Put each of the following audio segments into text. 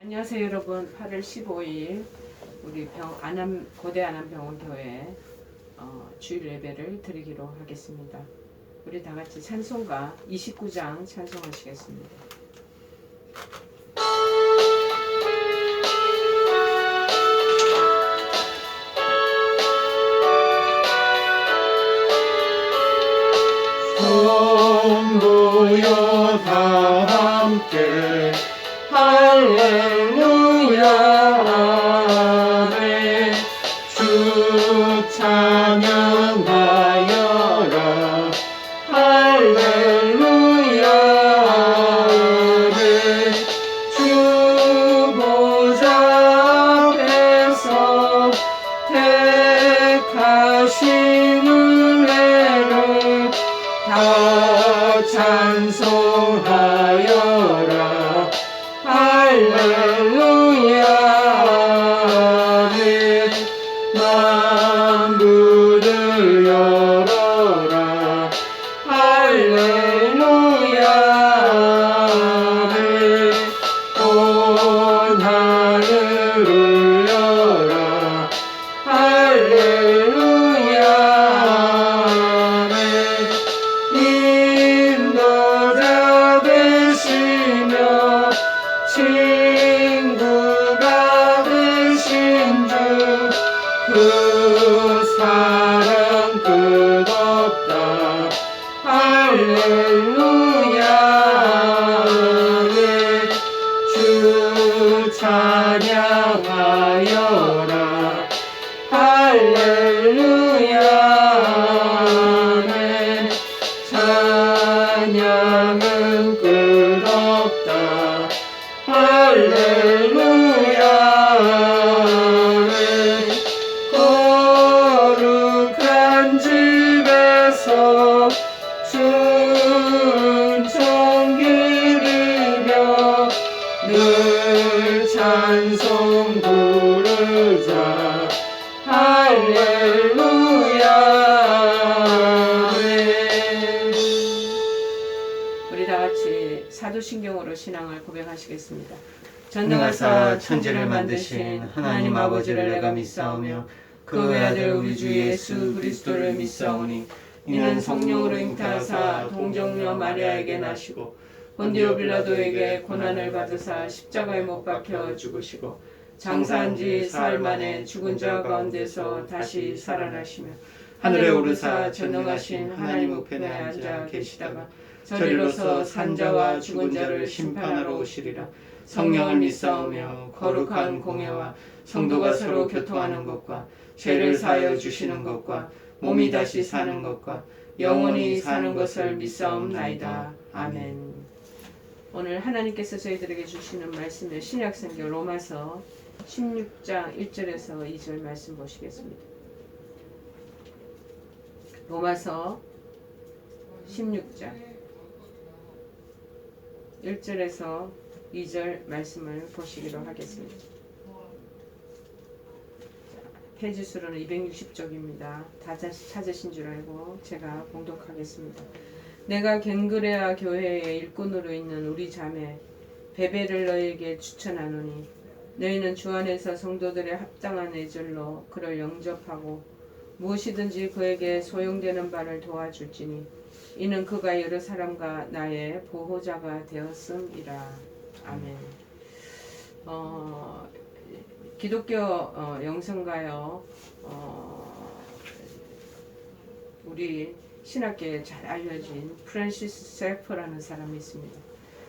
안녕하세요 여러분. 8월 15일 우리 고대 안암병원 교회 주일 예배를 드리기로 하겠습니다. 우리 다 같이 찬송가 29장 찬송하시겠습니다. 성도여 다 함께 할렐루야 아멘. 주 찬양하여라 할렐루야 아멘. 주 보좌 앞에서 택하신 은혜를 다 찬송하여라 할렐루야 아멘. 만물을 열어라 할렐루야 아멘. 온 하늘을 열어라 할렐루야 아멘. 인도자 되시며 친구가 되신 주 그 사랑 끝없다 할렐루야 아멘. 주 찬양하여라 할렐루야 아멘. 찬양은 끝없다 할렐루야 아멘. 거룩한 집에서 순종 기리며 늘 찬송 부르자 할렐루야 아멘. 우리 다 같이 사도신경으로 신앙을 고백하시겠습니다. 전능하사 천지를 만드신 하나님 아버지를 내가 믿사오며 그 아들 우리 주 예수 그리스도를 믿사오니 이는 성령으로 잉태하사 동정녀 마리아에게 나시고 본디오 빌라도에게 고난을 받으사 십자가에 못 박혀 죽으시고 장사한 지 사흘 만에 죽은 자 가운데서 다시 살아나시며 하늘에 오르사 전능하신 하나님 우편에 앉아 계시다가 저리로서 산자와 죽은 자를 심판하러 오시리라. 성령을 믿사오며 거룩한 공예와 성도가 서로 교통하는 것과 죄를 사하여 주시는 것과 몸이 다시 사는 것과 영원히 사는 것을 믿사옵나이다. 아멘. 오늘 하나님께서 저희들에게 주시는 말씀은 신약성경 로마서 16장 1절에서 2절 말씀 보시겠습니다. 로마서 16장 1절에서 2절 말씀을 보시기로 하겠습니다. 페이지 수로는 260쪽입니다. 다 찾으신 줄 알고 제가 봉독하겠습니다. 내가 겐그레아 교회의 일꾼으로 있는 우리 자매 베베를 너에게 추천하노니 너희는 주 안에서 성도들의 합당한 애절로 그를 영접하고 무엇이든지 그에게 소용되는 바를 도와줄지니 이는 그가 여러 사람과 나의 보호자가 되었음이라. 아멘. 기독교 영성가요. 우리 신학계에 잘 알려진 프랜시스 셀퍼라는 사람이 있습니다.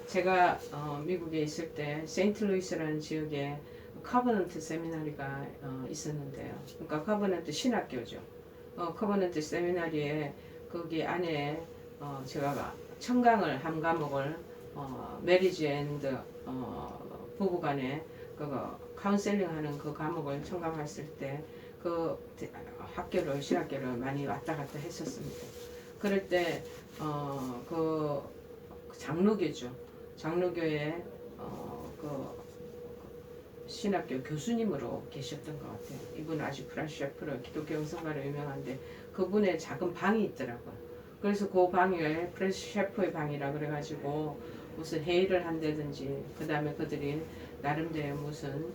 제가 미국에 있을 때 세인트루이스라는 지역에 커버넌트 세미나리가 있었는데요. 그러니까 커버넌트 신학교죠. 커버넌트 세미나리에 거기 안에 제가 청강을 한 과목을 메리지 앤드 부부간에 카운셀링하는 그 과목을 청강했을 때 그 학교를 신학교를 많이 왔다 갔다 했었습니다. 그럴 때 그 장로교죠. 장로교에 그 신학교 교수님으로 계셨던 것 같아요. 이분 아주 프란시스 셰프로 기독교 영성가로 유명한데 그분의 작은 방이 있더라고요. 그래서 그 방을 프란시스 셰프의 방이라 그래가지고 무슨 회의를 한다든지 그 다음에 그들이 나름대로 무슨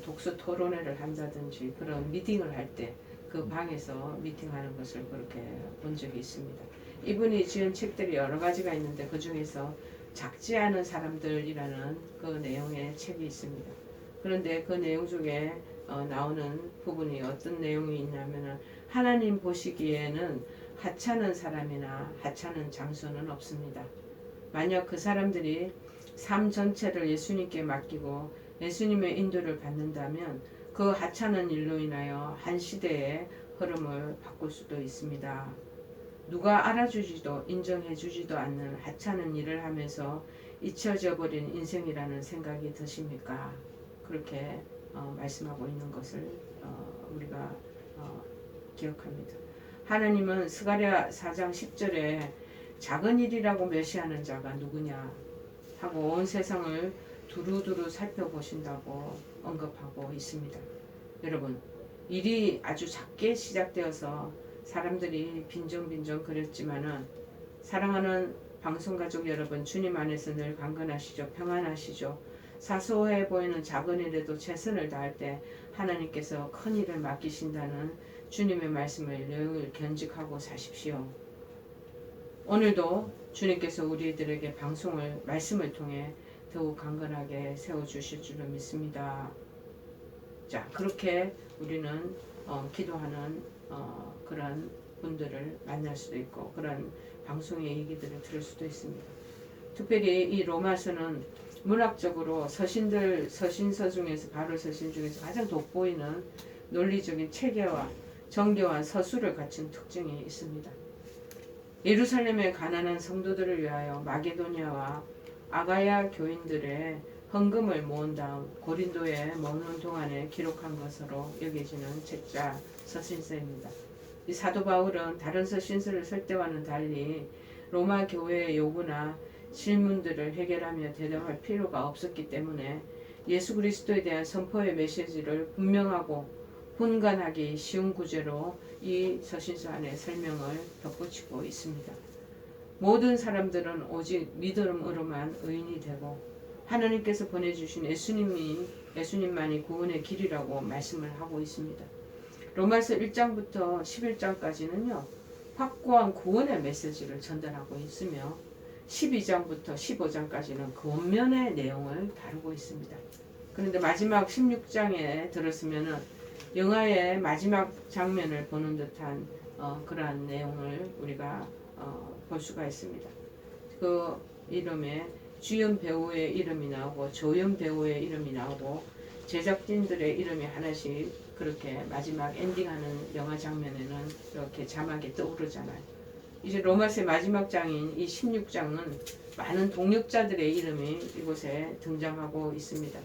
독서 토론회를 한다든지 그런 미팅을 할 때 그 방에서 미팅하는 것을 그렇게 본 적이 있습니다. 이분이 지은 책들이 여러 가지가 있는데 그 중에서 작지 않은 사람들이라는 그 내용의 책이 있습니다. 그런데 그 내용 중에 나오는 부분이 어떤 내용이 있냐면은 하나님 보시기에는 하찮은 사람이나 하찮은 장소는 없습니다. 만약 그 사람들이 삶 전체를 예수님께 맡기고 예수님의 인도를 받는다면 그 하찮은 일로 인하여 한 시대의 흐름을 바꿀 수도 있습니다. 누가 알아주지도 인정해주지도 않는 하찮은 일을 하면서 잊혀져 버린 인생이라는 생각이 드십니까? 그렇게 말씀하고 있는 것을 우리가 기억합니다. 하나님은 스가랴 4장 10절에 작은 일이라고 멸시하는 자가 누구냐 하고 온 세상을 두루두루 살펴보신다고 언급하고 있습니다. 여러분, 일이 아주 작게 시작되어서 사람들이 빈정빈정 그랬지만은 사랑하는 방송가족 여러분, 주님 안에서 늘 강건하시죠. 평안하시죠. 사소해 보이는 작은 일에도 최선을 다할 때 하나님께서 큰 일을 맡기신다는 주님의 말씀을 늘 견직하고 사십시오. 오늘도 주님께서 우리들에게 말씀을 통해 더욱 강건하게 세워주실 줄을 믿습니다. 자, 그렇게 우리는 기도하는 그런 분들을 만날 수도 있고 그런 방송의 얘기들을 들을 수도 있습니다. 특별히 이 로마서는 문학적으로 서신서 중에서 바로 서신 중에서 가장 돋보이는 논리적인 체계와 정교한 서술을 갖춘 특징이 있습니다. 예루살렘의 가난한 성도들을 위하여 마게도니아와 아가야 교인들의 헌금을 모은 다음 고린도에 머무는 동안에 기록한 것으로 여겨지는 책자 서신서입니다. 이 사도 바울은 다른 서신서를 쓸 때와는 달리 로마 교회의 요구나 질문들을 해결하며 대답할 필요가 없었기 때문에 예수 그리스도에 대한 선포의 메시지를 분명하고 분간하기 쉬운 구제로 이 서신서 안에 설명을 덧붙이고 있습니다. 모든 사람들은 오직 믿음으로만 의인이 되고 하나님께서 보내주신 예수님만이 구원의 길이라고 말씀을 하고 있습니다. 로마서 1장부터 11장까지는요. 확고한 구원의 메시지를 전달하고 있으며 12장부터 15장까지는 권면의 내용을 다루고 있습니다. 그런데 마지막 16장에 들었으면은 영화의 마지막 장면을 보는 듯한 그러한 내용을 우리가 볼 수가 있습니다. 그 이름에 주연 배우의 이름이 나오고 조연 배우의 이름이 나오고 제작진들의 이름이 하나씩 그렇게 마지막 엔딩하는 영화 장면에는 이렇게 자막이 떠오르잖아요. 이제 로마서의 마지막 장인 이 16장은 많은 동력자들의 이름이 이곳에 등장하고 있습니다.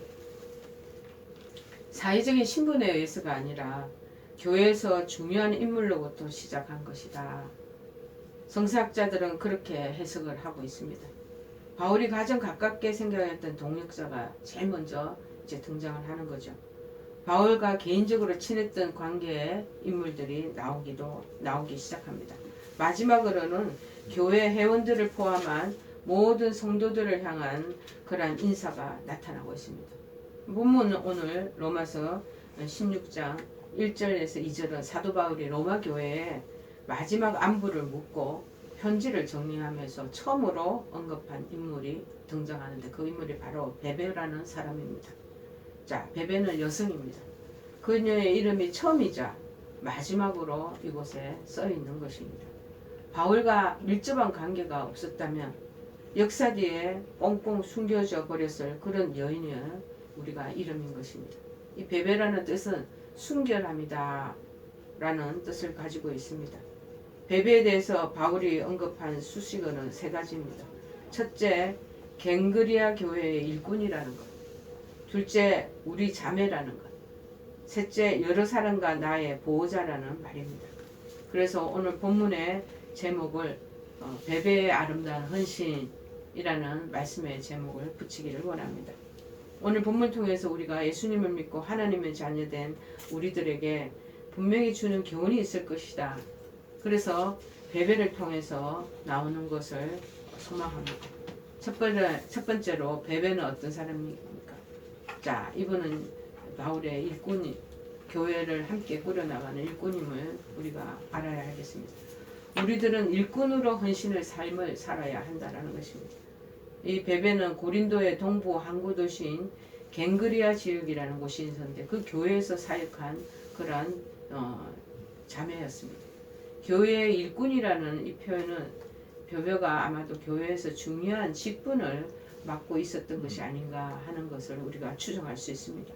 사회적인 신분에 의해서가 아니라 교회에서 중요한 인물로부터 시작한 것이다. 성서학자들은 그렇게 해석을 하고 있습니다. 바울이 가장 가깝게 생각했던 동력자가 제일 먼저 이제 등장을 하는 거죠. 바울과 개인적으로 친했던 관계의 인물들이 나오기 시작합니다. 마지막으로는 교회 회원들을 포함한 모든 성도들을 향한 그러한 인사가 나타나고 있습니다. 본문은 오늘 로마서 16장 1절에서 2절은 사도 바울이 로마 교회에 마지막 안부를 묻고 편지를 정리하면서 처음으로 언급한 인물이 등장하는데 그 인물이 바로 베베라는 사람입니다. 자, 베베는 여성입니다. 그녀의 이름이 처음이자 마지막으로 이곳에 써 있는 것입니다. 바울과 밀접한 관계가 없었다면 역사 뒤에 꽁꽁 숨겨져 버렸을 그런 여인의 우리가 이름인 것입니다. 이 베베라는 뜻은 순결함이다 라는 뜻을 가지고 있습니다. 베베에 대해서 바울이 언급한 수식어는 세 가지입니다. 첫째, 갱그리아 교회의 일꾼이라는 것. 둘째, 우리 자매라는 것. 셋째, 여러 사람과 나의 보호자라는 말입니다. 그래서 오늘 본문의 제목을 베베의 아름다운 헌신이라는 말씀의 제목을 붙이기를 원합니다. 오늘 본문을 통해서 우리가 예수님을 믿고 하나님의 자녀된 우리들에게 분명히 주는 교훈이 있을 것이다. 그래서 베베를 통해서 나오는 것을 소망합니다. 첫 번째로 베베는 어떤 사람입니까? 자, 이분은 바울의 일꾼이 교회를 함께 꾸려나가는 일꾼임을 우리가 알아야 하겠습니다. 우리들은 일꾼으로 헌신의 삶을 살아야 한다는 것입니다. 이 베베는 고린도의 동부 항구 도시인 갱그리아 지역이라는 곳이 있었는데 그 교회에서 사역한 그러한 자매였습니다. 교회의 일꾼이라는 이 표현은 베베가 아마도 교회에서 중요한 직분을 맡고 있었던 것이 아닌가 하는 것을 우리가 추정할 수 있습니다.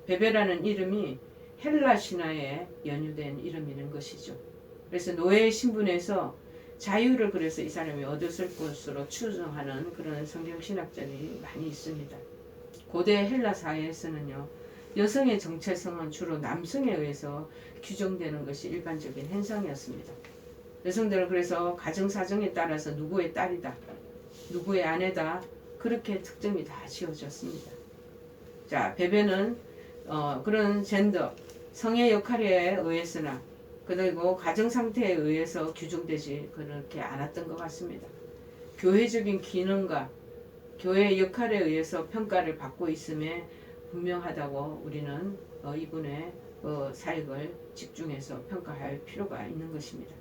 베베라는 이름이 헬라 신화에 연유된 이름이는 것이죠. 그래서 노예 신분에서 자유를 그래서 이 사람이 얻었을 것으로 추정하는 그런 성경 신학자들이 많이 있습니다. 고대 헬라 사회에서는요, 여성의 정체성은 주로 남성에 의해서 규정되는 것이 일반적인 현상이었습니다. 여성들은 그래서 가정 사정에 따라서 누구의 딸이다, 누구의 아내다, 그렇게 특정이 다 지어졌습니다. 자, 베베는 그런 젠더, 성의 역할에 의해서나 그리고 가정 상태에 의해서 규정되지 그렇게 않았던 것 같습니다. 교회적인 기능과 교회의 역할에 의해서 평가를 받고 있음에 분명하다고 우리는 이분의 사역을 집중해서 평가할 필요가 있는 것입니다.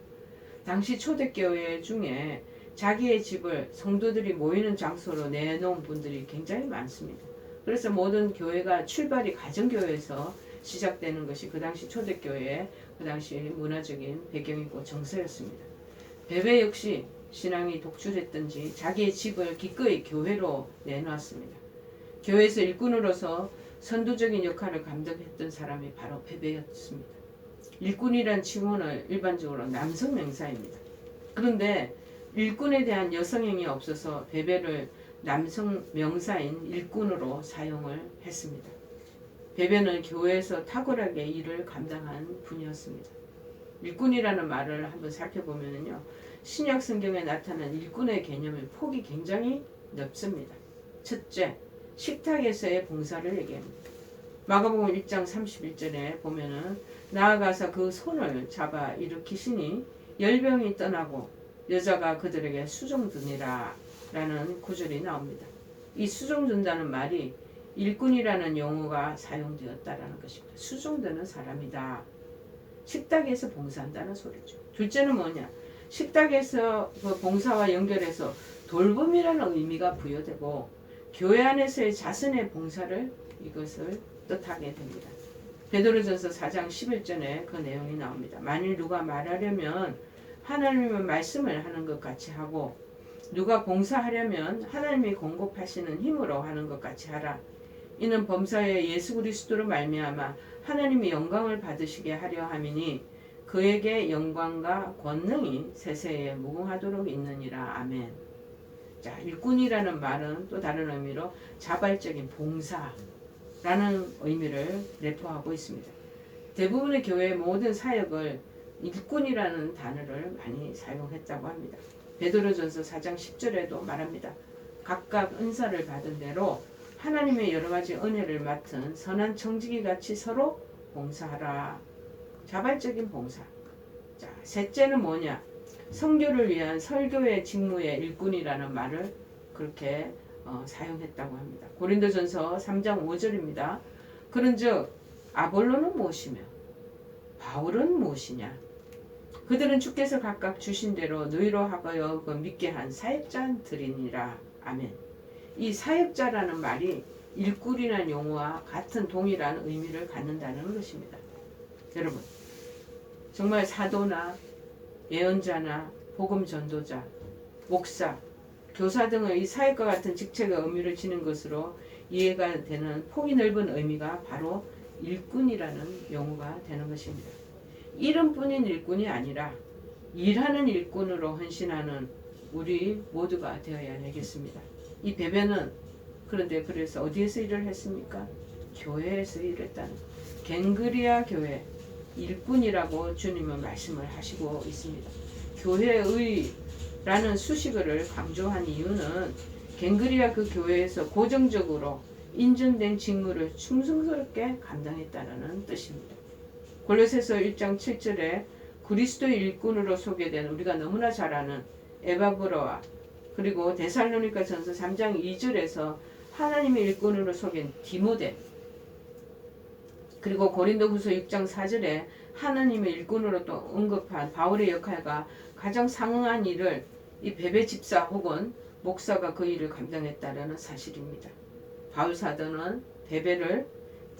당시 초대교회 중에 자기의 집을 성도들이 모이는 장소로 내놓은 분들이 굉장히 많습니다. 그래서 모든 교회가 출발이 가정교회에서 시작되는 것이 그 당시 초대교회의 그 당시 문화적인 배경이고 정서였습니다. 베베 역시 신앙이 독출했던지 자기의 집을 기꺼이 교회로 내놓았습니다. 교회에서 일꾼으로서 선도적인 역할을 감당했던 사람이 바로 베베였습니다. 일꾼이란 칭호는 일반적으로 남성 명사입니다. 그런데 일꾼에 대한 여성형이 없어서 베베를 남성 명사인 일꾼으로 사용을 했습니다. 베베는 교회에서 탁월하게 일을 감당한 분이었습니다. 일꾼이라는 말을 한번 살펴보면요, 신약 성경에 나타난 일꾼의 개념의 폭이 굉장히 넓습니다. 첫째, 식탁에서의 봉사를 얘기합니다. 마가복음 1장 31절에 보면은 나아가서 그 손을 잡아 일으키시니 열병이 떠나고 여자가 그들에게 수종드니라 라는 구절이 나옵니다. 이 수종든다는 말이 일꾼이라는 용어가 사용되었다라는 것입니다. 수종되는 사람이다. 식탁에서 봉사한다는 소리죠. 둘째는 뭐냐? 식탁에서 그 봉사와 연결해서 돌봄이라는 의미가 부여되고 교회 안에서의 자선의 봉사를 이것을 뜻하게 됩니다. 베드로전서 4장 11절에 그 내용이 나옵니다. 만일 누가 말하려면 하나님의 말씀을 하는 것 같이 하고 누가 봉사하려면 하나님이 공급하시는 힘으로 하는 것 같이 하라. 이는 범사에 예수 그리스도로 말미암아 하나님이 영광을 받으시게 하려 함이니 그에게 영광과 권능이 세세에 무궁하도록 있느니라. 아멘. 자, 일꾼이라는 말은 또 다른 의미로 자발적인 봉사라는 의미를 내포하고 있습니다. 대부분의 교회의 모든 사역을 일꾼이라는 단어를 많이 사용했다고 합니다. 베드로전서 4장 10절에도 말합니다. 각각 은사를 받은 대로 하나님의 여러 가지 은혜를 맡은 선한 청지기 같이 서로 봉사하라. 자발적인 봉사. 자, 셋째는 뭐냐? 선교를 위한 설교의 직무의 일꾼이라는 말을 그렇게 사용했다고 합니다. 고린도전서 3장 5절입니다. 그런즉 아볼로는 무엇이며 바울은 무엇이냐? 그들은 주께서 각각 주신 대로 너희로 하여 믿게 한 사역자들이니라. 아멘. 이 사역자라는 말이 일꾼이라는 용어와 같은 동일한 의미를 갖는다는 것입니다. 여러분, 정말 사도나 예언자나 복음 전도자, 목사, 교사 등의 이 사역과 같은 직책의 의미를 지닌 것으로 이해가 되는 폭이 넓은 의미가 바로 일꾼이라는 용어가 되는 것입니다. 이름뿐인 일꾼이 아니라 일하는 일꾼으로 헌신하는 우리 모두가 되어야 되겠습니다. 이 베베는 그런데 그래서 어디에서 일을 했습니까? 교회에서 일했다는 갱그리아 교회 일꾼이라고 주님은 말씀을 하시고 있습니다. 교회의라는 수식어를 강조한 이유는 갱그리아 그 교회에서 고정적으로 인정된 직무를 충성스럽게 감당했다는 뜻입니다. 골로새서 1장 7절에 그리스도의 일꾼으로 소개된 우리가 너무나 잘 아는 에바브로와 그리고 데살로니가 전서 3장 2절에서 하나님의 일꾼으로 속인 디모데, 그리고 고린도후서 6장 4절에 하나님의 일꾼으로 또 언급한 바울의 역할과 가장 상응한 일을 이 베베 집사 혹은 목사가 그 일을 감당했다는 사실입니다. 바울 사도는 베베를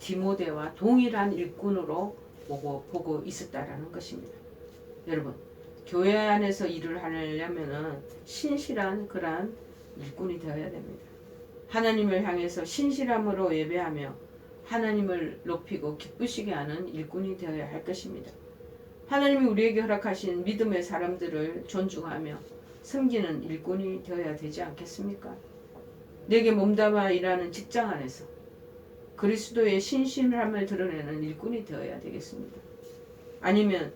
디모데와 동일한 일꾼으로 보고 있었다라는 것입니다. 여러분, 교회 안에서 일을 하려면 신실한 그러한 일꾼이 되어야 됩니다. 하나님을 향해서 신실함으로 예배하며 하나님을 높이고 기쁘시게 하는 일꾼이 되어야 할 것입니다. 하나님이 우리에게 허락하신 믿음의 사람들을 존중하며 섬기는 일꾼이 되어야 되지 않겠습니까? 내게 몸담아 일하는 직장 안에서 그리스도의 신실함을 드러내는 일꾼이 되어야 되겠습니다. 아니면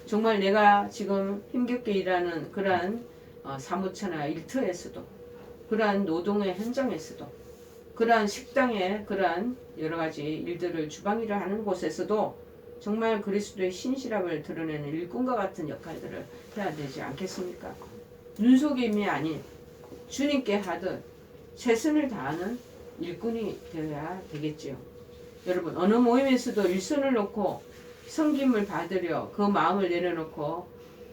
정말 내가 지금 힘겹게 일하는 그러한 사무처나 일터에서도, 그러한 노동의 현장에서도, 그러한 식당의 그러한 여러 가지 일들을 주방일을 하는 곳에서도 정말 그리스도의 신실함을 드러내는 일꾼과 같은 역할들을 해야 되지 않겠습니까? 눈속임이 아닌 주님께 하듯 최선을 다하는 일꾼이 되어야 되겠지요. 여러분, 어느 모임에서도 일손을 놓고 섬김을 받으려 그 마음을 내려놓고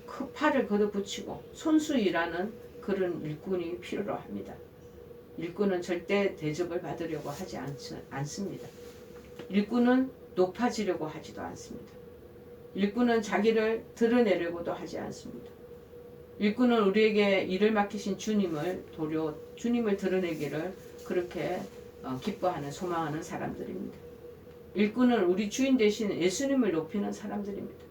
그 팔을 걷어붙이고 손수 일하는 그런 일꾼이 필요로 합니다. 일꾼은 절대 대접을 받으려고 하지 않습니다. 일꾼은 높아지려고 하지도 않습니다. 일꾼은 자기를 드러내려고도 하지 않습니다. 일꾼은 우리에게 일을 맡기신 주님을 드러내기를 그렇게 기뻐하는, 소망하는 사람들입니다. 일꾼은 우리 주인 대신 예수님을 높이는 사람들입니다.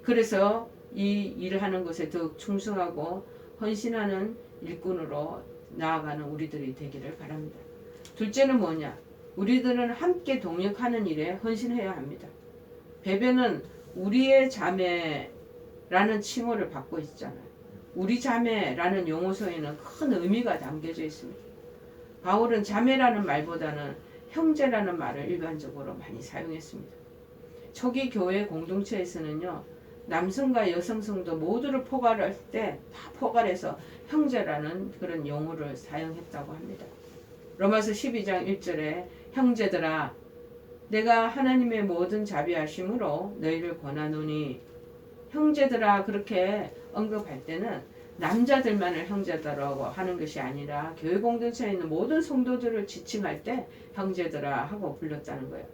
그래서 이 일을 하는 것에 더욱 충성하고 헌신하는 일꾼으로 나아가는 우리들이 되기를 바랍니다. 둘째는 뭐냐? 우리들은 함께 동역하는 일에 헌신해야 합니다. 베베는 우리의 자매라는 칭호를 받고 있잖아요. 우리 자매라는 용어소에는 큰 의미가 담겨져 있습니다. 바울은 자매라는 말보다는 형제라는 말을 일반적으로 많이 사용했습니다. 초기 교회 공동체에서는요, 남성과 여성 성도 모두를 포괄할 때 다 포괄해서 형제라는 그런 용어를 사용했다고 합니다. 로마서 12장 1절에 형제들아, 내가 하나님의 모든 자비하심으로 너희를 권하노니, 형제들아 그렇게 언급할 때는 남자들만을 형제들라고 하는 것이 아니라 교회 공동체에 있는 모든 성도들을 지칭할 때 형제들아 하고 불렀다는 거예요.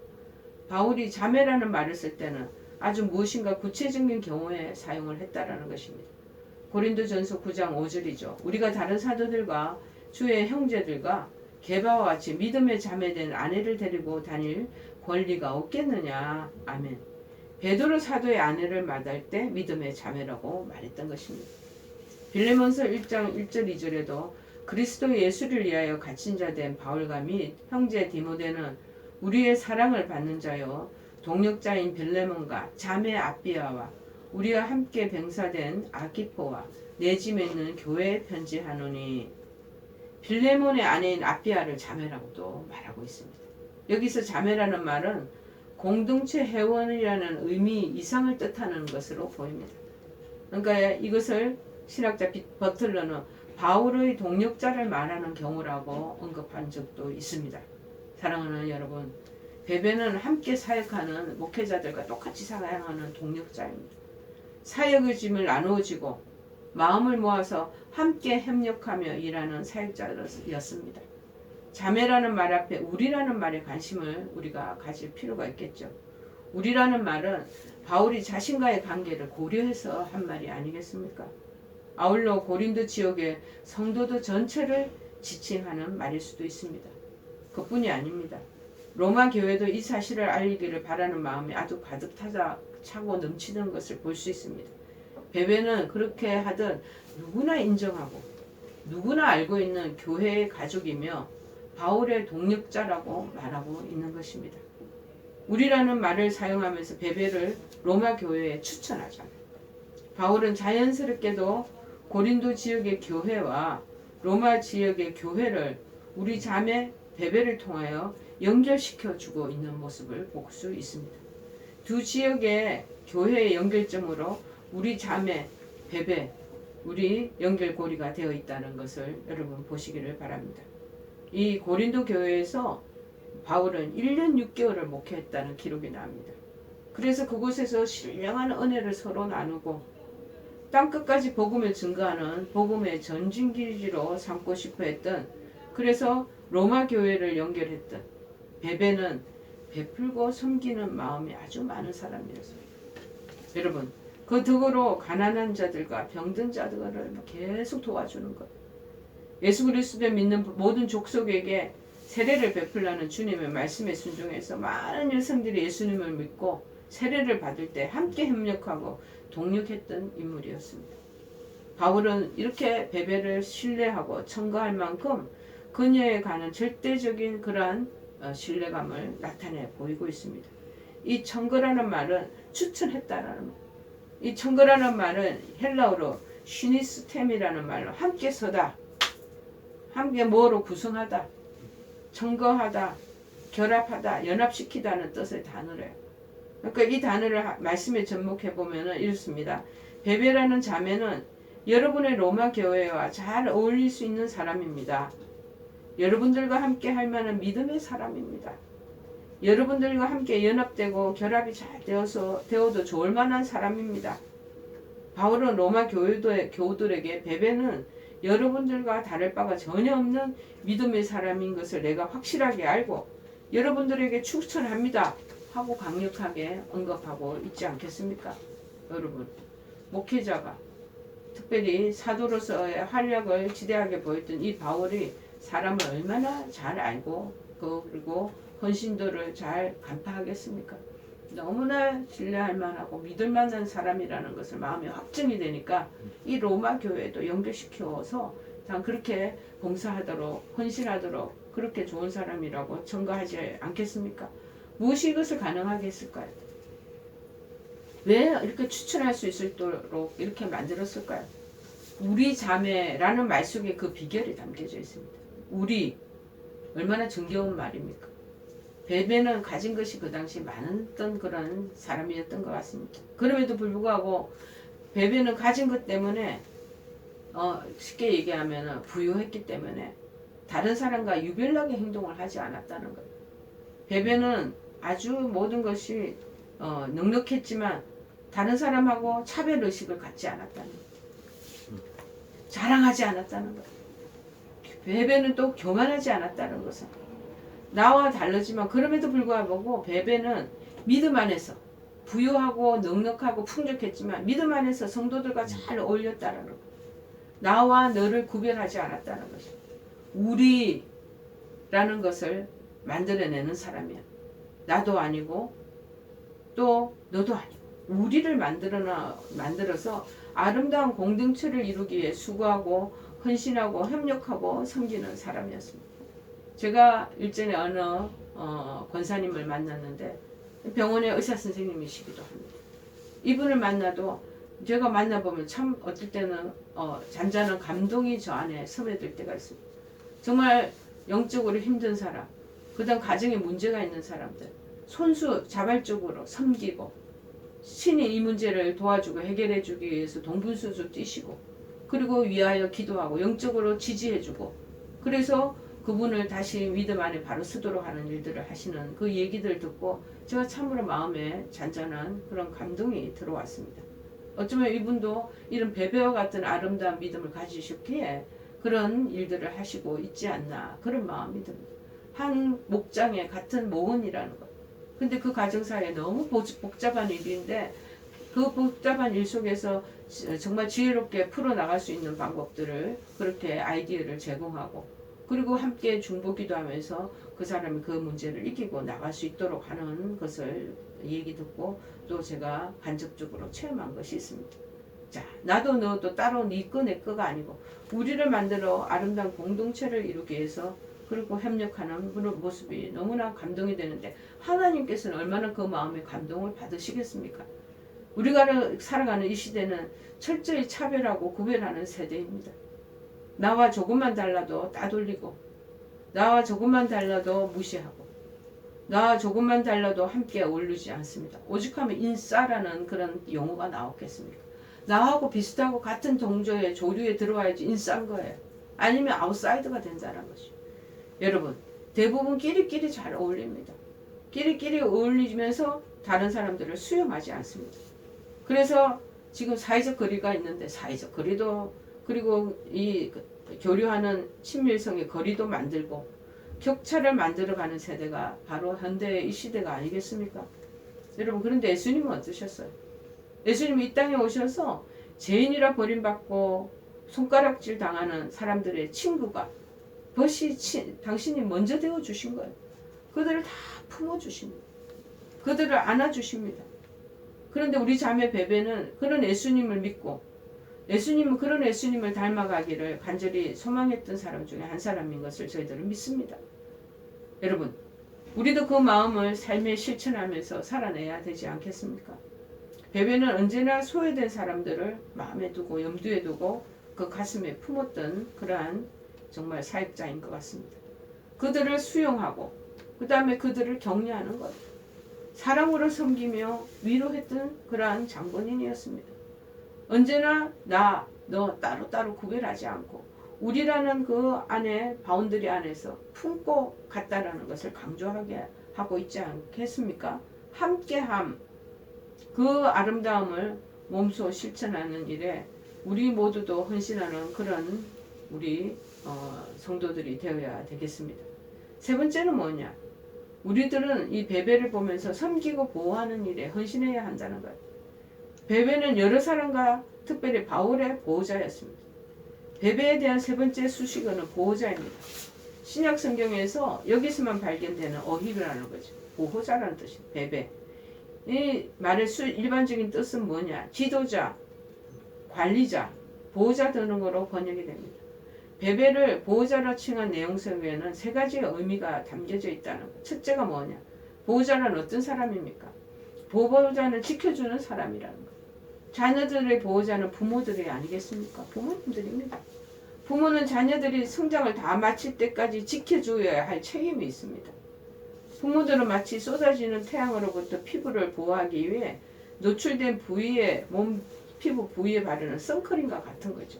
바울이 자매라는 말을 쓸 때는 아주 무엇인가 구체적인 경우에 사용을 했다라는 것입니다. 고린도전서 9장 5절이죠. 우리가 다른 사도들과 주의 형제들과 게바와 같이 믿음의 자매된 아내를 데리고 다닐 권리가 없겠느냐. 아멘. 베드로 사도의 아내를 맞을 때 믿음의 자매라고 말했던 것입니다. 빌레몬서 1장 1절 2절에도 그리스도 예수를 위하여 갇힌 자 된 바울과 및 형제 디모데는 우리의 사랑을 받는 자요 동력자인 빌레몬과 자매 아비아와 우리와 함께 병사된 아키포와 내 집에 있는 교회에 편지하노니, 빌레몬의 아내인 아비아를 자매라고도 말하고 있습니다. 여기서 자매라는 말은 공동체 회원이라는 의미 이상을 뜻하는 것으로 보입니다. 그러니까 이것을 신학자 버틀러는 바울의 동력자를 말하는 경우라고 언급한 적도 있습니다. 사랑하는 여러분, 베베는 함께 사역하는 목회자들과 똑같이 사역하는 동력자입니다. 사역의 짐을 나누어지고 마음을 모아서 함께 협력하며 일하는 사역자였습니다. 자매라는 말 앞에 우리라는 말에 관심을 우리가 가질 필요가 있겠죠. 우리라는 말은 바울이 자신과의 관계를 고려해서 한 말이 아니겠습니까? 아울러 고린도 지역의 성도들 전체를 지칭하는 말일 수도 있습니다. 그뿐이 아닙니다. 로마 교회도 이 사실을 알리기를 바라는 마음이 아주 가득 차고 넘치는 것을 볼 수 있습니다. 베베는 그렇게 하듯 누구나 인정하고 누구나 알고 있는 교회의 가족이며 바울의 동력자라고 말하고 있는 것입니다. 우리라는 말을 사용하면서 베베를 로마 교회에 추천하잖아요. 바울은 자연스럽게도 고린도 지역의 교회와 로마 지역의 교회를 우리 자매 베베를 통하여 연결시켜 주고 있는 모습을 볼 수 있습니다. 두 지역의 교회의 연결점으로 우리 자매 베베, 우리 연결고리가 되어 있다는 것을 여러분 보시기를 바랍니다. 이 고린도 교회에서 바울은 1년 6개월을 목회했다는 기록이 나옵니다. 그래서 그곳에서 신령한 은혜를 서로 나누고 땅끝까지 복음을 증거하는 복음의 전진기지로 삼고 싶어 했던, 그래서 로마 교회를 연결했던 베베는 베풀고 섬기는 마음이 아주 많은 사람이었습니다. 여러분, 그 덕으로 가난한 자들과 병든 자들을 계속 도와주는 것. 예수 그리스도를 믿는 모든 족속에게 세례를 베풀라는 주님의 말씀에 순종해서 많은 여성들이 예수님을 믿고 세례를 받을 때 함께 협력하고 동력했던 인물이었습니다. 바울은 이렇게 베베를 신뢰하고 청거할 만큼 그녀에 관한 절대적인 그러한 신뢰감을 나타내 보이고 있습니다. 이 청거라는 말은 추천했다라는 말. 이 청거라는 말은 헬라어로 시니스템이라는 말로 함께 서다, 함께 뭐로 구성하다, 청거하다, 결합하다, 연합시키다는 뜻의 단어래요. 그러니까 이 단어를 말씀에 접목해 보면은 이렇습니다. 베베라는 자매는 여러분의 로마 교회와 잘 어울릴 수 있는 사람입니다. 여러분들과 함께 할 만한 믿음의 사람입니다. 여러분들과 함께 연합되고 결합이 잘 되어도 좋을 만한 사람입니다. 바울은 로마 교우들에게 베베는 여러분들과 다를 바가 전혀 없는 믿음의 사람인 것을 내가 확실하게 알고 여러분들에게 추천합니다 하고 강력하게 언급하고 있지 않겠습니까? 여러분, 목회자가 특별히 사도로서의 활약을 지대하게 보였던 이 바울이 사람을 얼마나 잘 알고 그리고 헌신도를 잘 간파하겠습니까? 너무나 신뢰할 만하고 믿을 만한 사람이라는 것을 마음에 확증이 되니까 이 로마 교회도 연결시켜서 단 그렇게 봉사하도록 헌신하도록 그렇게 좋은 사람이라고 청구하지 않겠습니까? 무엇이 이것을 가능하게 했을까요? 왜 이렇게 추천할 수 있도록 이렇게 만들었을까요? 우리 자매라는 말 속에 그 비결이 담겨져 있습니다. 우리, 얼마나 정겨운 말입니까? 베베는 가진 것이 그 당시 많았던 그런 사람이었던 것 같습니다. 그럼에도 불구하고 베베는 가진 것 때문에 쉽게 얘기하면 부유했기 때문에 다른 사람과 유별나게 행동을 하지 않았다는 거예요. 베베는 아주 모든 것이 넉넉했지만 다른 사람하고 차별의식을 갖지 않았다는 거예요. 자랑하지 않았다는 거예요. 베베는 또 교만하지 않았다는 것은 나와 다르지만 그럼에도 불구하고 베베는 믿음 안에서 부유하고 넉넉하고 풍족했지만 믿음 안에서 성도들과 잘 어울렸다는 것. 나와 너를 구별하지 않았다는 것이 우리라는 것을 만들어내는 사람이야. 나도 아니고 또 너도 아니고 우리를 만들어서 아름다운 공동체를 이루기 위해 수고하고 헌신하고 협력하고 섬기는 사람이었습니다. 제가 일전에 어느 권사님을 만났는데 병원의 의사 선생님이시기도 합니다. 이분을 만나도 제가 만나보면 참 어떨 때는 잔잔한 감동이 저 안에 스며들 때가 있습니다. 정말 영적으로 힘든 사람, 그다음 가정에 문제가 있는 사람들 손수 자발적으로 섬기고 신이 이 문제를 도와주고 해결해 주기 위해서 동분수주 뛰시고 그리고 위하여 기도하고 영적으로 지지해주고 그래서 그분을 다시 믿음 안에 바로 서도록 하는 일들을 하시는 그 얘기들 듣고 제가 참으로 마음에 잔잔한 그런 감동이 들어왔습니다. 어쩌면 이분도 이런 베베와 같은 아름다운 믿음을 가지셨기에 그런 일들을 하시고 있지 않나 그런 마음이 듭니다. 한 목장에 같은 모원이라는 것. 근데 그 가정사에 너무 복잡한 일인데 그 복잡한 일 속에서 정말 지혜롭게 풀어나갈 수 있는 방법들을 그렇게 아이디어를 제공하고 그리고 함께 중보기도 하면서 그 사람이 그 문제를 이기고 나갈 수 있도록 하는 것을 얘기 듣고 또 제가 간접적으로 체험한 것이 있습니다. 자, 나도 너도 따로 네 거 내 거가 아니고 우리를 만들어 아름다운 공동체를 이루기 위해서 그리고 협력하는 모습이 너무나 감동이 되는데 하나님께서는 얼마나 그 마음에 감동을 받으시겠습니까? 우리가 살아가는 이 시대는 철저히 차별하고 구별하는 세대입니다. 나와 조금만 달라도 따돌리고 나와 조금만 달라도 무시하고 나와 조금만 달라도 함께 어울리지 않습니다. 오죽하면 인싸라는 그런 용어가 나왔겠습니까? 나하고 비슷하고 같은 동조의 조류에 들어와야지 인싸인 거예요. 아니면 아웃사이더가 된다는 것이죠. 여러분, 대부분 끼리끼리 잘 어울립니다. 끼리끼리 어울리면서 다른 사람들을 수용하지 않습니다. 그래서 지금 사회적 거리가 있는데 사회적 거리도, 그리고 이 교류하는 친밀성의 거리도 만들고 격차를 만들어가는 세대가 바로 현대의 이 시대가 아니겠습니까? 여러분, 그런데 예수님은 어떠셨어요? 예수님이 이 땅에 오셔서 죄인이라 버림받고 손가락질 당하는 사람들의 친구가 당신이 먼저 되어주신 거예요. 그들을 다 품어주십니다. 그들을 안아주십니다. 그런데 우리 자매 베베는 그런 예수님을 믿고 예수님은 그런 예수님을 닮아가기를 간절히 소망했던 사람 중에 한 사람인 것을 저희들은 믿습니다. 여러분, 우리도 그 마음을 삶에 실천하면서 살아내야 되지 않겠습니까? 베베는 언제나 소외된 사람들을 마음에 두고 염두에 두고 그 가슴에 품었던 그러한 정말 사역자인 것 같습니다. 그들을 수용하고 그 다음에 그들을 격려하는 것, 사랑으로 섬기며 위로했던 그러한 장본인이었습니다. 언제나 너 따로따로 구별하지 않고 우리라는 그 안에 바운더리 안에서 품고 갔다라는 것을 강조하게 하고 있지 않겠습니까? 함께함, 그 아름다움을 몸소 실천하는 일에 우리 모두도 헌신하는 그런 우리 성도들이 되어야 되겠습니다. 세 번째는 뭐냐? 우리들은 이 베베를 보면서 섬기고 보호하는 일에 헌신해야 한다는 거예요. 베베는 여러 사람과 특별히 바울의 보호자였습니다. 베베에 대한 세 번째 수식어는 보호자입니다. 신약 성경에서 여기서만 발견되는 어휘라는 거죠. 보호자라는 뜻이에요. 베베. 이 말의 일반적인 뜻은 뭐냐? 지도자, 관리자, 보호자 등으로 번역이 됩니다. 베베를 보호자로 칭한 내용 속에는 세 가지의 의미가 담겨져 있다는 것. 첫째가 뭐냐? 보호자는 어떤 사람입니까? 보호자는 지켜주는 사람이라는 것. 자녀들의 보호자는 부모들이 아니겠습니까? 부모님들입니다. 부모는 자녀들이 성장을 다 마칠 때까지 지켜줘야 할 책임이 있습니다. 부모들은 마치 쏟아지는 태양으로부터 피부를 보호하기 위해 노출된 부위에 피부 부위에 바르는 선크림과 같은 거죠.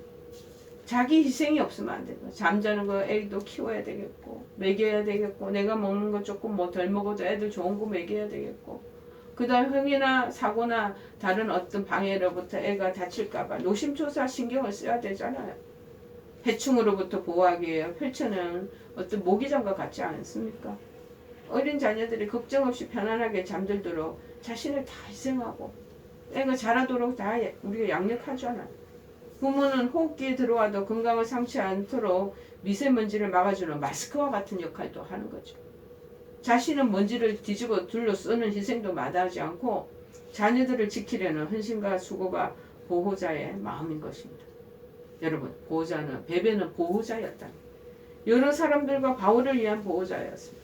자기 희생이 없으면 안 되고 잠자는 거 애도 키워야 되겠고 먹여야 되겠고 내가 먹는 거 조금 뭐 덜 먹어도 애들 좋은 거 먹여야 되겠고 그 다음 흥이나 사고나 다른 어떤 방해로부터 애가 다칠까봐 노심초사 신경을 써야 되잖아요. 해충으로부터 보호하기 위해 펼쳐놓은 어떤 모기장과 같지 않습니까? 어린 자녀들이 걱정 없이 편안하게 잠들도록 자신을 다 희생하고 애가 자라도록 다 우리가 양력하잖아요. 부모는 호흡기에 들어와도 건강을 상치 않도록 미세먼지를 막아주는 마스크와 같은 역할도 하는 거죠. 자신은 먼지를 뒤집어 둘러 쓰는 희생도 마다하지 않고 자녀들을 지키려는 헌신과 수고가 보호자의 마음인 것입니다. 여러분, 베베는 보호자였다. 여러 사람들과 바울을 위한 보호자였습니다.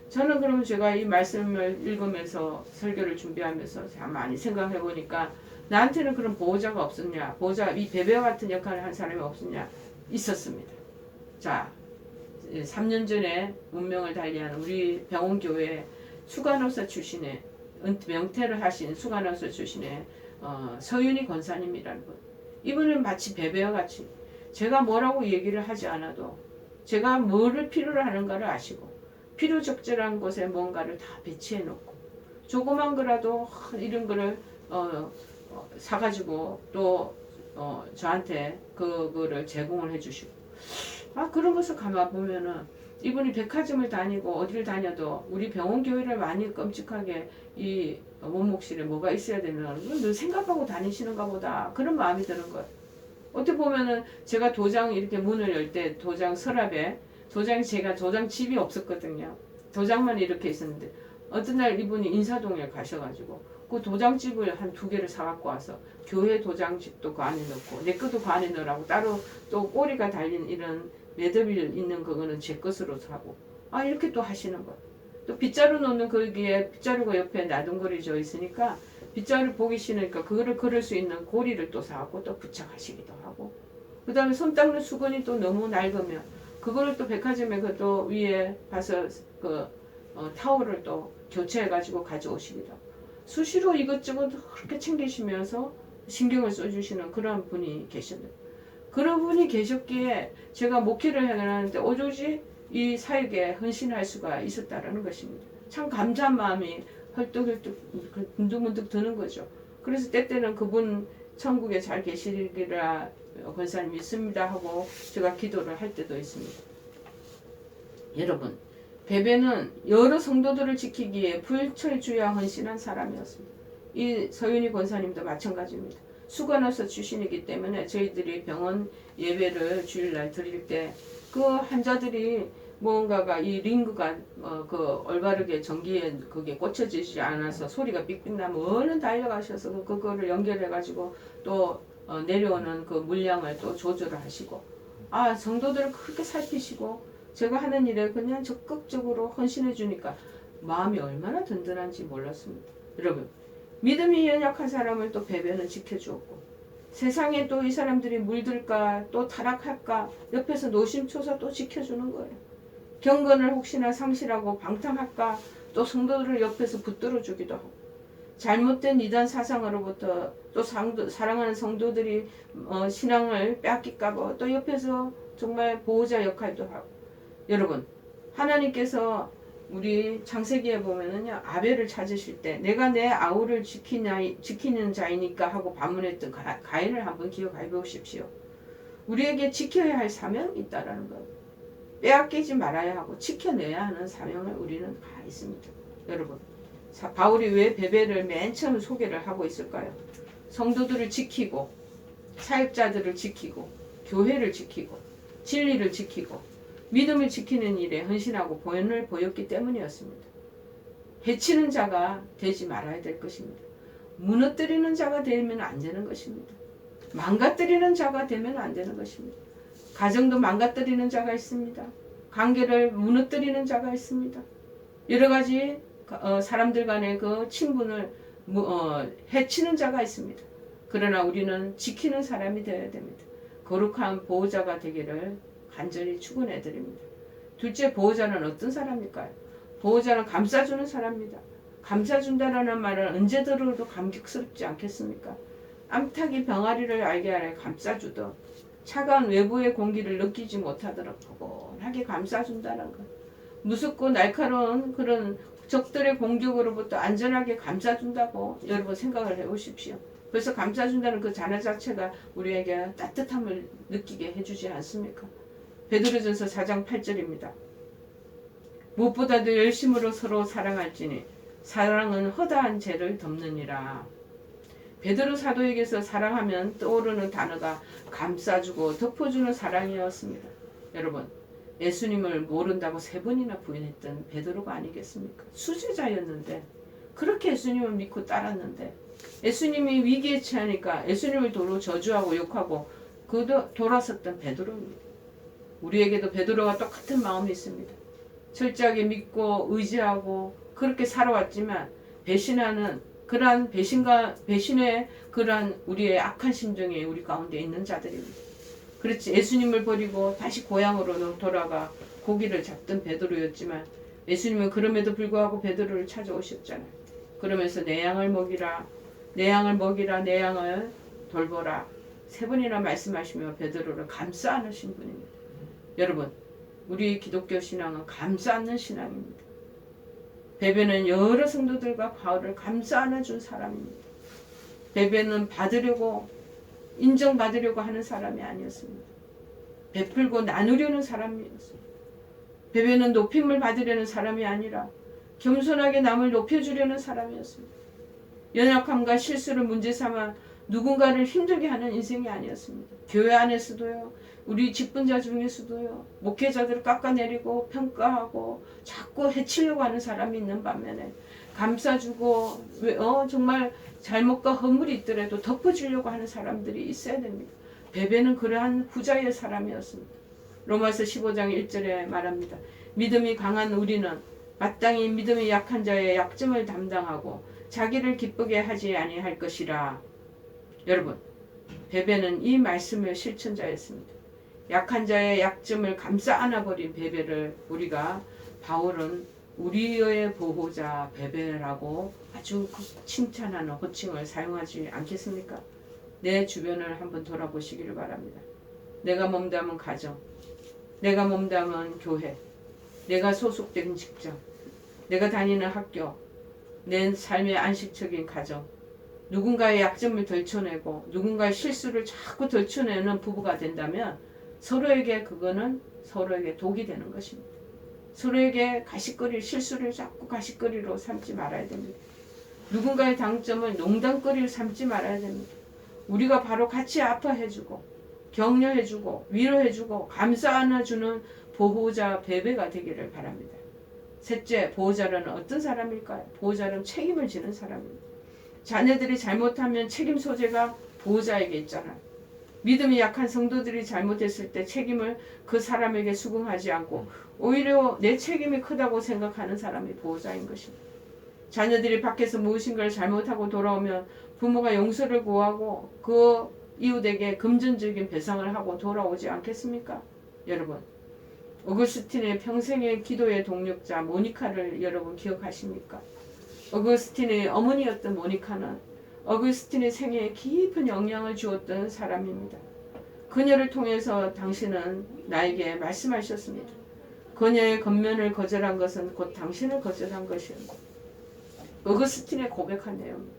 저는 그러면 제가 이 말씀을 읽으면서 설교를 준비하면서 참 많이 생각해 보니까 나한테는 그런 보호자가 없었냐? 이 베베와 같은 역할을 한 사람이 없었냐? 있었습니다. 자, 3년 전에 운명을 달리한 우리 병원교회 수간호사 출신의 명퇴를 하신 수간호사 출신의 서윤희 권사님이라는 분. 이분은 마치 베베와 같이 제가 뭐라고 얘기를 하지 않아도 제가 뭐를 필요로 하는가를 아시고 필요적절한 곳에 뭔가를 다 배치해 놓고 조그만 거라도 이런 거를 사가지고 또 저한테 그거를 제공을 해주시고 그런 것을 가만보면은 이분이 백화점을 다니고 어디를 다녀도 우리 병원 교회를 많이 끔찍하게 이 원목실에 뭐가 있어야 되는 걸 늘 생각하고 다니시는가 보다 그런 마음이 드는 거예요. 어떻게 보면은 제가 도장 이렇게 문을 열 때 도장 서랍에 제가 도장집이 없었거든요. 도장만 이렇게 있었는데 어떤 날 이분이 인사동에 가셔가지고 그 도장집을 한 2개를 사갖고 와서 교회 도장집도 그 안에 넣고 내 것도 그 안에 넣으라고 따로 또 꼬리가 달린 이런 매듭이 있는 그거는 제 것으로 사고 이렇게 또 하시는 거예요. 또 빗자루 놓는 거기에 빗자루가 옆에 나둥거리져 있으니까 빗자루 보기 싫으니까 그거를 걸을 수 있는 고리를 또 사갖고 또 부착하시기도 하고 그 다음에 손 닦는 수건이 또 너무 낡으면 그거를 또 백화점에 그 또 위에 가서 타월을 또 교체해가지고 가져오시기도 하고 수시로 이것저것 그렇게 챙기시면서 신경을 써주시는 그런 분이 계셨는데 그런 분이 계셨기에 제가 목회를 해가는데 오조지 이 사역에 헌신할 수가 있었다라는 것입니다. 참 감사한 마음이 헐떡헐떡 문득문득 드는 거죠. 그래서 때때는 그분 천국에 잘 계시리라 권사님 믿습니다 하고 제가 기도를 할 때도 있습니다. 여러분, 베베는 여러 성도들을 지키기에 불철주야 헌신한 사람이었습니다. 이 서윤희 권사님도 마찬가지입니다. 수건에서 출신이기 때문에 저희들이 병원 예배를 주일날 드릴 때 그 환자들이 무언가가 이 링크가 그 올바르게 전기에 그게 꽂혀지지 않아서 소리가 삑삑 나면 얼른 달려가셔서 그거를 연결해 가지고 또 내려오는 그 물량을 또 조절을 하시고 성도들을 그렇게 살피시고 제가 하는 일에 그냥 적극적으로 헌신해 주니까 마음이 얼마나 든든한지 몰랐습니다. 여러분, 믿음이 연약한 사람을 또 베베는 지켜주었고 세상에 또 이 사람들이 물들까 또 타락할까 옆에서 노심초사 또 지켜주는 거예요. 경건을 혹시나 상실하고 방탕할까 또 성도들을 옆에서 붙들어 주기도 하고 잘못된 이단 사상으로부터 또 사랑하는 성도들이 신앙을 빼앗길까 봐 또 옆에서 정말 보호자 역할도 하고 여러분, 하나님께서 우리 창세기에 보면은요, 아벨을 찾으실 때 내가 내 아우를 지키는 자이니까 하고 반문했던 가인을 한번 기억해 보십시오. 우리에게 지켜야 할 사명이 있다라는 거예요. 빼앗기지 말아야 하고 지켜내야 하는 사명을 우리는 다 있습니다. 여러분, 바울이 왜 베베를 맨 처음 소개를 하고 있을까요? 성도들을 지키고 사역자들을 지키고 교회를 지키고 진리를 지키고 믿음을 지키는 일에 헌신하고 본을 보였기 때문이었습니다. 해치는 자가 되지 말아야 될 것입니다. 무너뜨리는 자가 되면 안 되는 것입니다. 망가뜨리는 자가 되면 안 되는 것입니다. 가정도 망가뜨리는 자가 있습니다. 관계를 무너뜨리는 자가 있습니다. 여러 가지 사람들 간의 그 친분을 해치는 자가 있습니다. 그러나 우리는 지키는 사람이 되어야 됩니다. 거룩한 보호자가 되기를 간절히 축원해 드립니다. 둘째, 보호자는 어떤 사람일까요? 보호자는 감싸주는 사람입니다. 감싸준다라는 말은 언제 들어도 감격스럽지 않겠습니까? 암탉이 병아리를 알게 하려 감싸주듯 차가운 외부의 공기를 느끼지 못하도록 포근하게 감싸준다는 것. 무섭고 날카로운 그런 적들의 공격으로부터 안전하게 감싸준다고 여러분 생각을 해보십시오. 그래서 감싸준다는 그 단어 자체가 우리에게 따뜻함을 느끼게 해주지 않습니까? 베드로전서 4장 8절입니다. 무엇보다도 열심으로 서로 사랑할지니 사랑은 허다한 죄를 덮느니라. 베드로 사도에게서 사랑하면 떠오르는 단어가 감싸주고 덮어주는 사랑이었습니다. 여러분, 예수님을 모른다고 3번이나 부인했던 베드로가 아니겠습니까? 수제자였는데 그렇게 예수님을 믿고 따랐는데 예수님이 위기에 처하니까 예수님을 도로 저주하고 욕하고 그도 돌아섰던 베드로입니다. 우리에게도 베드로와 똑같은 마음이 있습니다. 철저하게 믿고 의지하고 그렇게 살아왔지만 배신하는 그러한 배신의 그러한 우리의 악한 심정이 우리 가운데 있는 자들입니다. 그렇지, 예수님을 버리고 다시 고향으로 돌아가 고기를 잡던 베드로였지만 예수님은 그럼에도 불구하고 베드로를 찾아오셨잖아요. 그러면서 내 양을 먹이라, 내 양을 먹이라, 내 양을 돌보라 3번이나 말씀하시며 베드로를 감싸 안으신 분입니다. 여러분, 우리 기독교 신앙은 감싸 안는 신앙입니다. 베베는 여러 성도들과 바울을 감싸 안아준 사람입니다. 베베는 받으려고 인정받으려고 하는 사람이 아니었습니다. 베풀고 나누려는 사람이었습니다. 베베는 높임을 받으려는 사람이 아니라 겸손하게 남을 높여주려는 사람이었습니다. 연약함과 실수를 문제 삼아 누군가를 힘들게 하는 인생이 아니었습니다. 교회 안에서도요, 우리 직분자 중에서도요, 목회자들을 깎아내리고 평가하고 자꾸 해치려고 하는 사람이 있는 반면에 감싸주고 정말 잘못과 허물이 있더라도 덮어주려고 하는 사람들이 있어야 됩니다. 베베는 그러한 후자의 사람이었습니다. 로마서 15장 1절에 말합니다. 믿음이 강한 우리는 마땅히 믿음이 약한 자의 약점을 담당하고 자기를 기쁘게 하지 아니할 것이라. 여러분, 베베는 이 말씀의 실천자였습니다. 약한 자의 약점을 감싸 안아버린 베베를 우리가 바울은 우리의 보호자 베베라고 아주 칭찬하는 호칭을 사용하지 않겠습니까? 내 주변을 한번 돌아보시기를 바랍니다. 내가 몸담은 가정, 내가 몸담은 교회, 내가 소속된 직장, 내가 다니는 학교, 내 삶의 안식적인 가정, 누군가의 약점을 덜쳐내고 누군가의 실수를 자꾸 덜쳐내는 부부가 된다면 서로에게 그거는 서로에게 독이 되는 것입니다. 서로에게 실수를 자꾸 가십거리로 삼지 말아야 됩니다. 누군가의 당점을 농담거리로 삼지 말아야 됩니다. 우리가 바로 같이 아파해주고 격려해주고 위로해주고 감싸 안아주는 보호자 베베가 되기를 바랍니다. 셋째, 보호자라는 어떤 사람일까요? 보호자는 책임을 지는 사람입니다. 자녀들이 잘못하면 책임 소재가 보호자에게 있잖아요. 믿음이 약한 성도들이 잘못했을 때 책임을 그 사람에게 수긍하지 않고 오히려 내 책임이 크다고 생각하는 사람이 보호자인 것입니다. 자녀들이 밖에서 무엇인가를 잘못하고 돌아오면 부모가 용서를 구하고 그 이웃에게 금전적인 배상을 하고 돌아오지 않겠습니까? 여러분, 어거스틴의 평생의 기도의 동력자 모니카를 여러분 기억하십니까? 어거스틴의 어머니였던 모니카는 어거스틴의 생애에 깊은 영향을 주었던 사람입니다. 그녀를 통해서 당신은 나에게 말씀하셨습니다. 그녀의 겉면을 거절한 것은 곧 당신을 거절한 것이었습니다. 어거스틴의 고백한 내용입니다.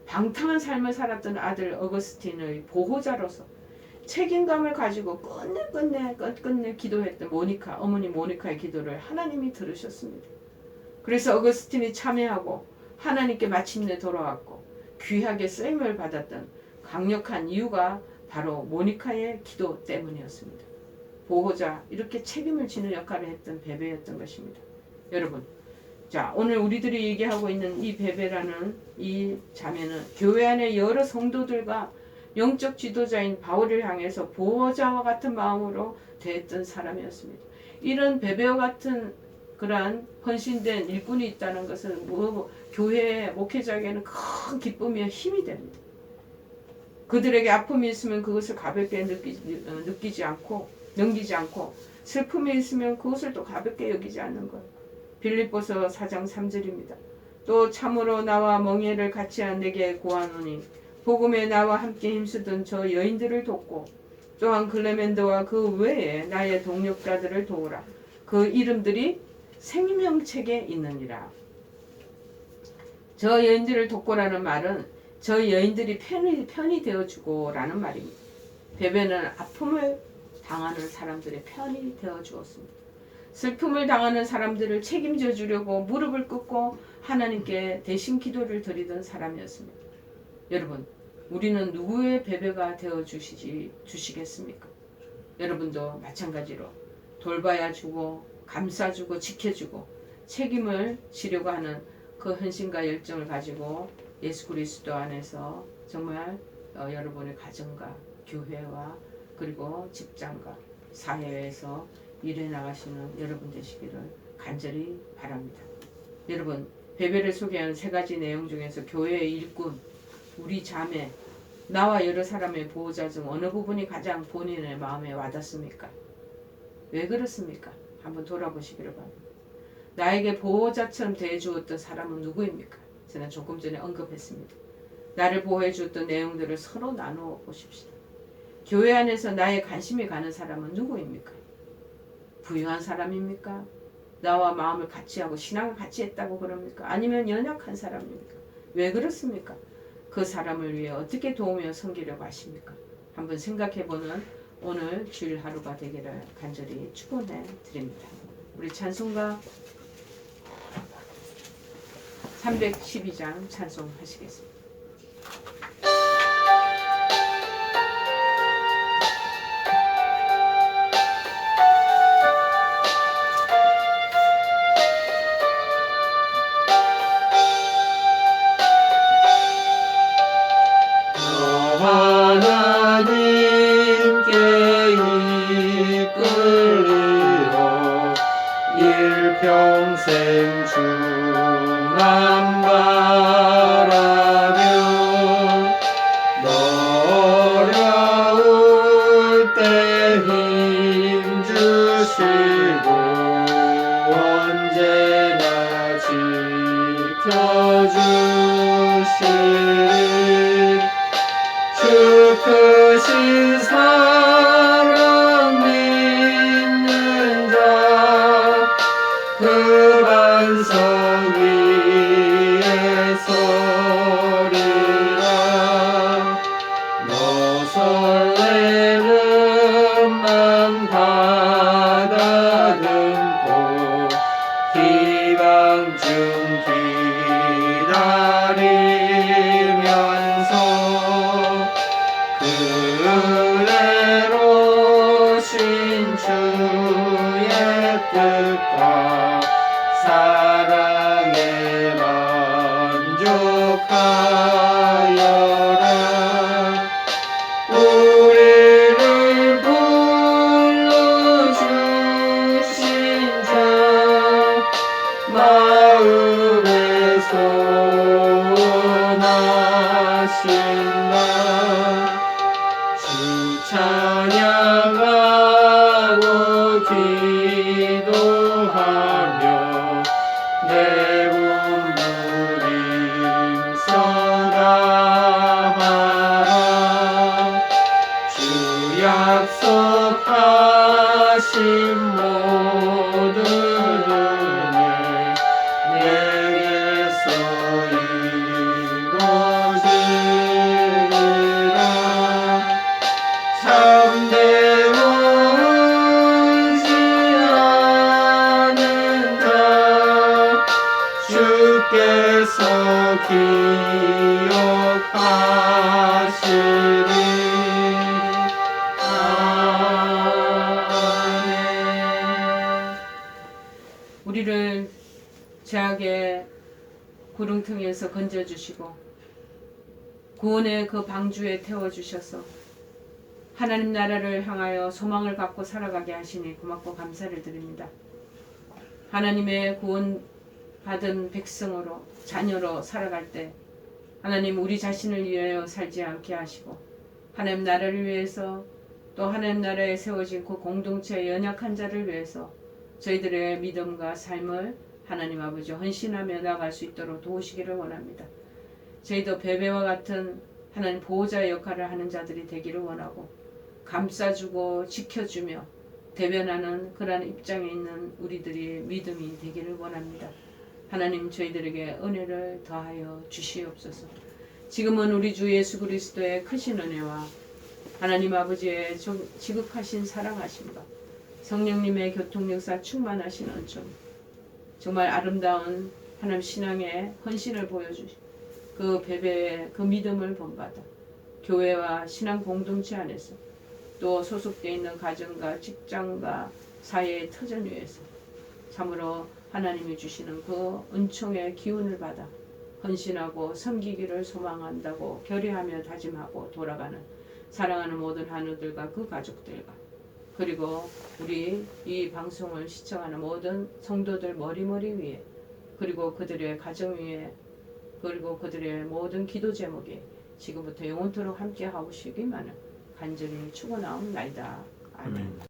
방탕한 삶을 살았던 아들 어거스틴의 보호자로서 책임감을 가지고 끝끝내 기도했던 모니카, 어머니 모니카의 기도를 하나님이 들으셨습니다. 그래서 어거스틴이 참회하고 하나님께 마침내 돌아왔고 귀하게 쓰임을 받았던 강력한 이유가 바로 모니카의 기도 때문이었습니다. 보호자, 이렇게 책임을 지는 역할을 했던 베베였던 것입니다. 여러분, 자, 오늘 우리들이 얘기하고 있는 이 베베라는 이 자매는 교회 안에 여러 성도들과 영적 지도자인 바울을 향해서 보호자와 같은 마음으로 대했던 사람이었습니다. 이런 베베와 같은 그러한 헌신된 일꾼이 있다는 것은 교회의 목회자에게는 큰 기쁨이며 힘이 됩니다. 그들에게 아픔이 있으면 그것을 가볍게 넘기지 않고 슬픔이 있으면 그것을 또 가볍게 여기지 않는 것. 빌립보서 4장 3절입니다. 또 참으로 나와 멍에를 같이 한 내게 구하노니 복음에 나와 함께 힘쓰던 저 여인들을 돕고 또한 클레멘드와 그 외에 나의 동력자들을 도우라. 그 이름들이 생명책에 있느니라. 저 여인들을 돕고라는 말은 저 여인들이 편이 되어주고 라는 말입니다. 베베는 아픔을 당하는 사람들의 편이 되어주었습니다. 슬픔을 당하는 사람들을 책임져 주려고 무릎을 꿇고 하나님께 대신 기도를 드리던 사람이었습니다. 여러분, 우리는 누구의 베베가 되어주시겠습니까? 여러분도 마찬가지로 돌봐야 주고 감싸주고 지켜주고 책임을 지려고 하는 그 헌신과 열정을 가지고 예수 그리스도 안에서 정말 여러분의 가정과 교회와 그리고 직장과 사회에서 일해 나가시는 여러분 되시기를 간절히 바랍니다. 여러분, 베베를 소개한 세 가지 내용 중에서 교회의 일꾼, 우리 자매, 나와 여러 사람의 보호자 중 어느 부분이 가장 본인의 마음에 와닿습니까? 왜 그렇습니까? 한번 돌아보시기를 바랍니다. 나에게 보호자처럼 대해주었던 사람은 누구입니까? 제가 조금 전에 언급했습니다. 나를 보호해주었던 내용들을 서로 나누어 보십시다. 교회 안에서 나의 관심이 가는 사람은 누구입니까? 부유한 사람입니까? 나와 마음을 같이 하고 신앙을 같이 했다고 그럽니까? 아니면 연약한 사람입니까? 왜 그렇습니까? 그 사람을 위해 어떻게 도우며 섬기려고 하십니까? 한번 생각해보는 오늘 주일 하루가 되기를 간절히 축원해 드립니다. 우리 찬송가 312장 찬송하시겠습니다. 일평생 주만 바라며 어려울 때 힘 주시고 언제나 지켜주시리 주 크신 사랑 믿는 자 만족하여라. 우리를 불러주신 자 마음에 선하신다. 주 찬양하고 기도하며 내 몸부림 써가하라. 주 약속하신 모든 은혜 내게서 이루어지리라. 참되어 오지 않은 자 주께서 기억하시리. 아멘. 우리를 죄악의 구렁텅이에서 건져주시고 구원의 그 방주에 태워주셔서 하나님 나라를 향하여 소망을 갖고 살아가게 하시니 고맙고 감사를 드립니다. 하나님의 구원받은 백성으로 자녀로 살아갈 때 하나님 우리 자신을 위하여 살지 않게 하시고 하나님 나라를 위해서 또 하나님 나라에 세워진 그 공동체의 연약한 자를 위해서 저희들의 믿음과 삶을 하나님 아버지 헌신하며 나아갈 수 있도록 도우시기를 원합니다. 저희도 베베와 같은 하나님 보호자의 역할을 하는 자들이 되기를 원하고 감싸주고 지켜주며 대변하는 그러한 입장에 있는 우리들이 믿음이 되기를 원합니다. 하나님 저희들에게 은혜를 더하여 주시옵소서. 지금은 우리 주 예수 그리스도의 크신 은혜와 하나님 아버지의 지극하신 사랑하심과 성령님의 교통역사 충만하신 은총, 정말 아름다운 하나님 신앙의 헌신을 보여주시 그 베베의 그 믿음을 본받아 교회와 신앙 공동체 안에서 또 소속되어 있는 가정과 직장과 사회의 터전 위에서 참으로 하나님이 주시는 그 은총의 기운을 받아 헌신하고 섬기기를 소망한다고 결의하며 다짐하고 돌아가는 사랑하는 모든 한우들과 그 가족들과 그리고 우리 이 방송을 시청하는 모든 성도들 머리머리 위에 그리고 그들의 가정 위에 그리고 그들의 모든 기도 제목에 지금부터 영원토록 함께 하시기만을 간절히 축원하옵나이다. 아멘.